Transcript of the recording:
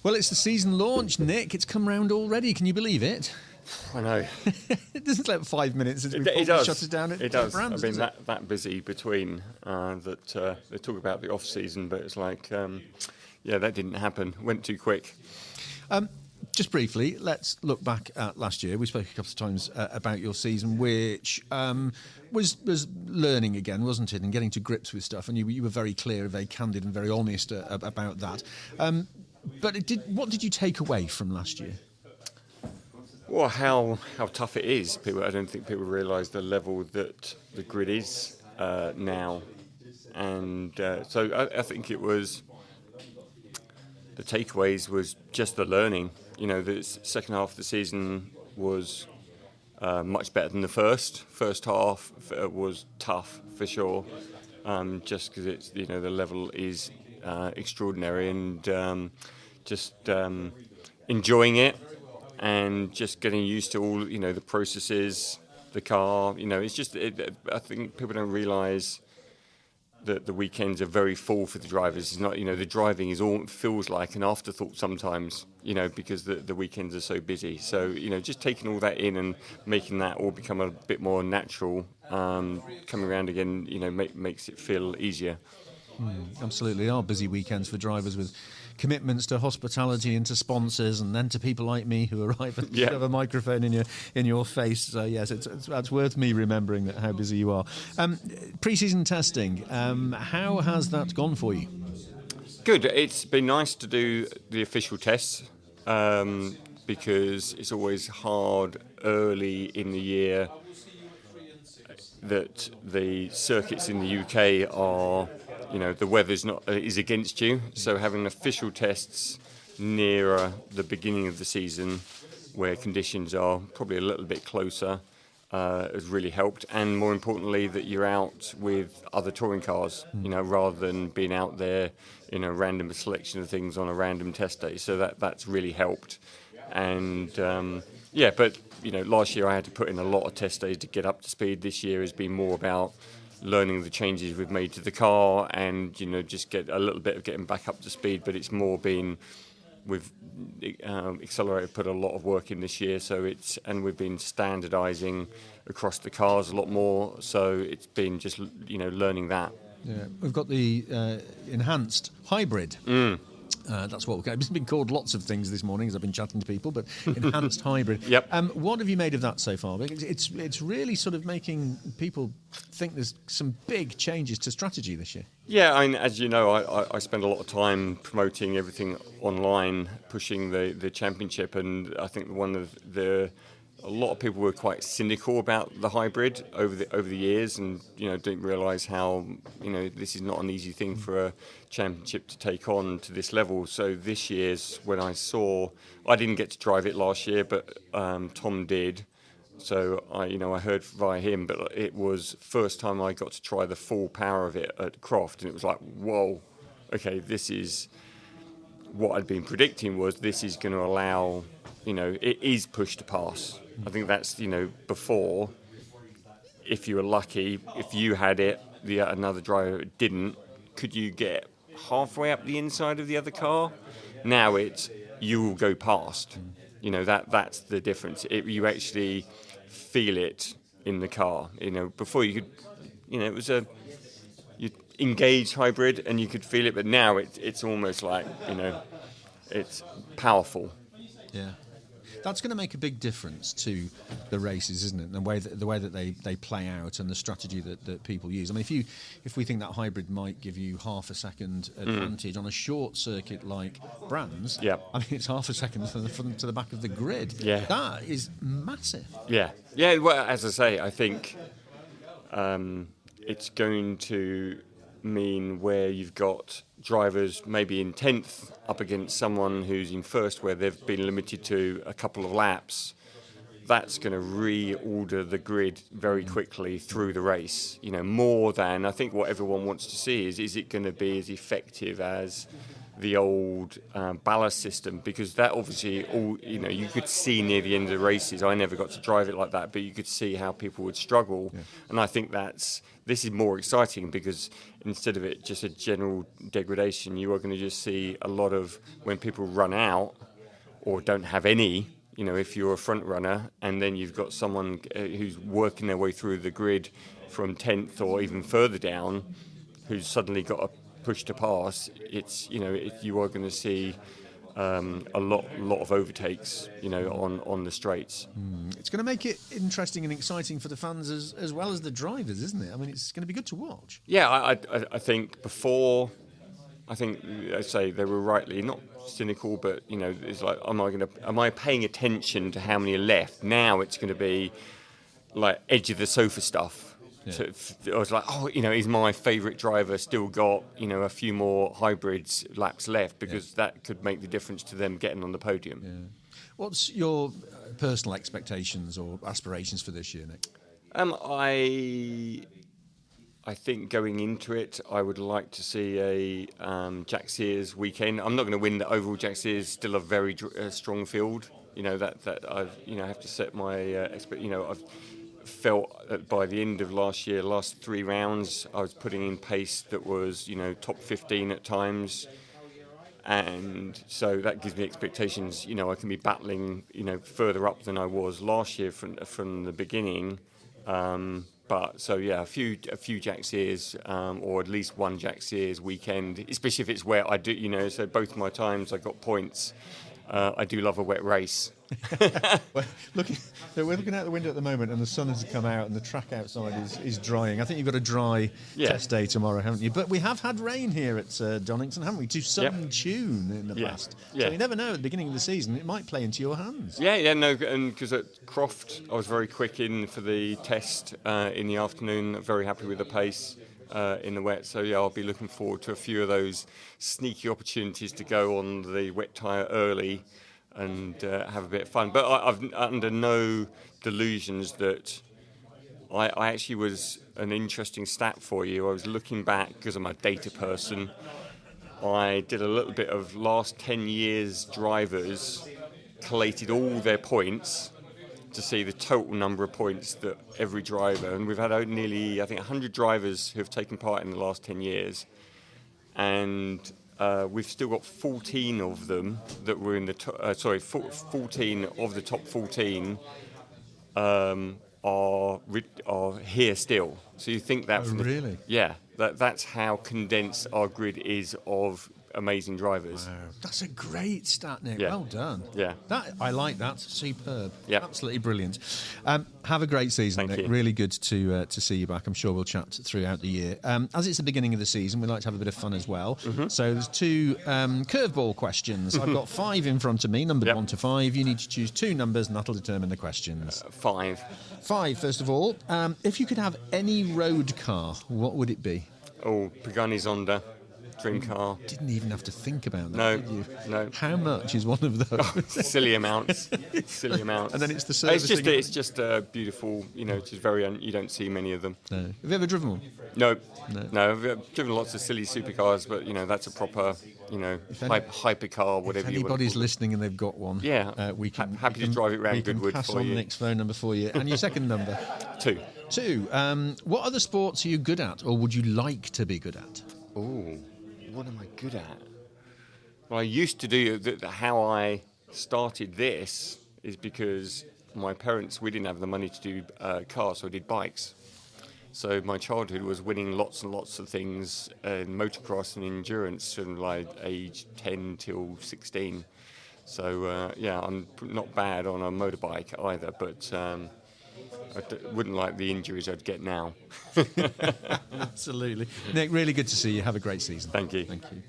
Well, it's the season launch, Nick. It's come round already. Can you believe it? I know. It doesn't take 5 minutes since we does. shut it down. It does. Brands, I've been that busy between that they talk about the off season, but it's like, that didn't happen. Went too quick. Just briefly, let's look back at last year. We spoke a couple of times about your season, which was learning again, wasn't it, and getting to grips with stuff. And you were very clear, very candid, and very honest about that. But what did you take away from last year? Well, how tough it is. I don't think people realise the level that the grid is now, and so I think it was. The takeaways was just the learning. The second half of the season was much better than the first. First half was tough for sure, just because it's the level is extraordinary, and just enjoying it and just getting used to all the processes, the car. It's just I think people don't realise that the weekends are very full for the drivers. It's not, the driving feels like an afterthought sometimes, because the weekends are so busy. So, just taking all that in and making that all become a bit more natural, coming around again, makes it feel easier. Absolutely, there are busy weekends for drivers with commitments to hospitality and to sponsors, and then to people like me who arrive and shove a microphone in your face. So yes, it's worth me remembering how busy you are. Pre-season testing, how has that gone for you? Good. It's been nice to do the official tests because it's always hard early in the year that the circuits in the UK are. The weather's is against you, so having official tests nearer the beginning of the season, where conditions are probably a little bit closer, has really helped. And more importantly, that you're out with other touring cars, rather than being out there in a random selection of things on a random test day. So that's really helped. And but last year I had to put in a lot of test days to get up to speed. This year has been more about learning the changes we've made to the car, and just get a little bit of getting back up to speed. But it's more been we've accelerated, put a lot of work in this year. So we've been standardising across the cars a lot more. So it's been just learning that. Yeah, we've got the enhanced hybrid. That's what it's been called lots of things this morning as I've been chatting to people, but enhanced hybrid. Yep. What have you made of that so far? Because it's really sort of making people think there's some big changes to strategy this year. Yeah, as you know, I spend a lot of time promoting everything online, pushing the championship, and I think a lot of people were quite cynical about the hybrid over the years, and didn't realise how this is not an easy thing for a championship to take on to this level. So this year's when I didn't get to drive it last year, but Tom did. So I heard via him, but it was first time I got to try the full power of it at Croft, and it was like, whoa, okay, this is what I'd been predicting was this is going to allow, it is push to pass. I think that's, before, if you were lucky, if you had it, another driver didn't, could you get halfway up the inside of the other car? Now it's, you will go past. That's the difference. You actually feel it in the car. Before you could, it was you engage hybrid and you could feel it, but now it's almost like, it's powerful. Yeah. That's going to make a big difference to the races, isn't it? And the way that they play out and the strategy that people use. I mean, if we think that hybrid might give you half a second advantage on a short circuit like Brands, I mean, it's half a second from the front to the back of the grid. Yeah. That is massive. Yeah. Yeah, well, as I say, I think it's going to mean where you've got drivers maybe in 10th up against someone who's in first where they've been limited to a couple of laps, that's going to reorder the grid very quickly through the race. More than, I think what everyone wants to see is it going to be as effective as the old ballast system, because that obviously all you could see near the end of the races. I never got to drive it like that, but you could see how people would struggle. Yeah. And I think this is more exciting, because instead of it just a general degradation, you are going to just see a lot of when people run out or don't have any. If you're a front runner and then you've got someone who's working their way through the grid from 10th or even further down, who's suddenly got a push to pass, you are going to see a lot of overtakes, on the straights. It's going to make it interesting and exciting for the fans as well as the drivers, isn't it? I mean, it's going to be good to watch. Yeah, I think before, I say they were rightly not cynical, but it's like, am I paying attention to how many are left? Now it's going to be like edge of the sofa stuff. Yeah. So I was like, is my favourite driver still got a few more hybrids laps left, because that could make the difference to them getting on the podium. Yeah. What's your personal expectations or aspirations for this year, Nick? I think going into it, I would like to see a Jack Sears weekend. I'm not going to win the overall. Jack Sears still a very strong field. That I've have to set my I've felt that by the end of last year, last 3 rounds, I was putting in pace that was top 15 at times, and so that gives me expectations. I can be battling further up than I was last year from the beginning. But so yeah, a few Jack Sears, or at least one Jack Sears weekend, especially if it's where I do, so both my times I got points. I do love a wet race. Well, we're looking out the window at the moment, and the sun has come out, and the track outside is drying. I think you've got a dry test day tomorrow, haven't you? But we have had rain here at Donington, haven't we? To some tune in the past. So you never know. At the beginning of the season, it might play into your hands. No, and because at Croft, I was very quick in for the test in the afternoon. Very happy with the pace. In the wet, so I'll be looking forward to a few of those sneaky opportunities to go on the wet tyre early and have a bit of fun. But I've under no delusions that I actually was an interesting stat for you. I was looking back, because I'm a data person. I did a little bit of last 10 years drivers, collated all their points to see the total number of points that every driver, and we've had nearly, I think, 100 drivers who have taken part in the last 10 years, and we've still got 14 of them that were in the 14 of the top 14 are here still. So you think that really? That's how condensed our grid is of amazing drivers. Wow, that's a great stat, Nick. Yeah. Well done. Yeah, I like that. Superb. Yeah, absolutely brilliant. Have a great season, Thank Nick. you. Really good to see you back. I'm sure we'll chat throughout the year. As it's the beginning of the season, we like to have a bit of fun as well. Mm-hmm. So there's 2 curveball questions. I've got 5 in front of me, numbered 1 to 5. You need to choose 2 numbers, and that'll determine the questions. 5. 5, first of all. If you could have any road car, what would it be? Oh, Pagani Zonda. Dream car. Didn't even have to think about that, did you? No. How much is one of those? Silly amounts. Silly amounts. And then it's the servicing. It's just beautiful. It's just very. You don't see many of them. No. Have you ever driven one? No. I've driven lots of silly supercars, but that's a proper, hypercar, whatever. If anybody's listening and they've got one, we can happy to drive it round Goodwood pass for on you. Nick's phone number for you. And your second number? 2. 2. What other sports are you good at, or would you like to be good at? Oh. What am I good at? Well, I used to do how I started this is because my parents, we didn't have the money to do cars, so I did bikes. So my childhood was winning lots and lots of things in motocross and endurance from like age 10 till 16. So I'm not bad on a motorbike either, but I wouldn't like the injuries I'd get now. Absolutely. Nick, really good to see you. Have a great season. Thank you. Thank you.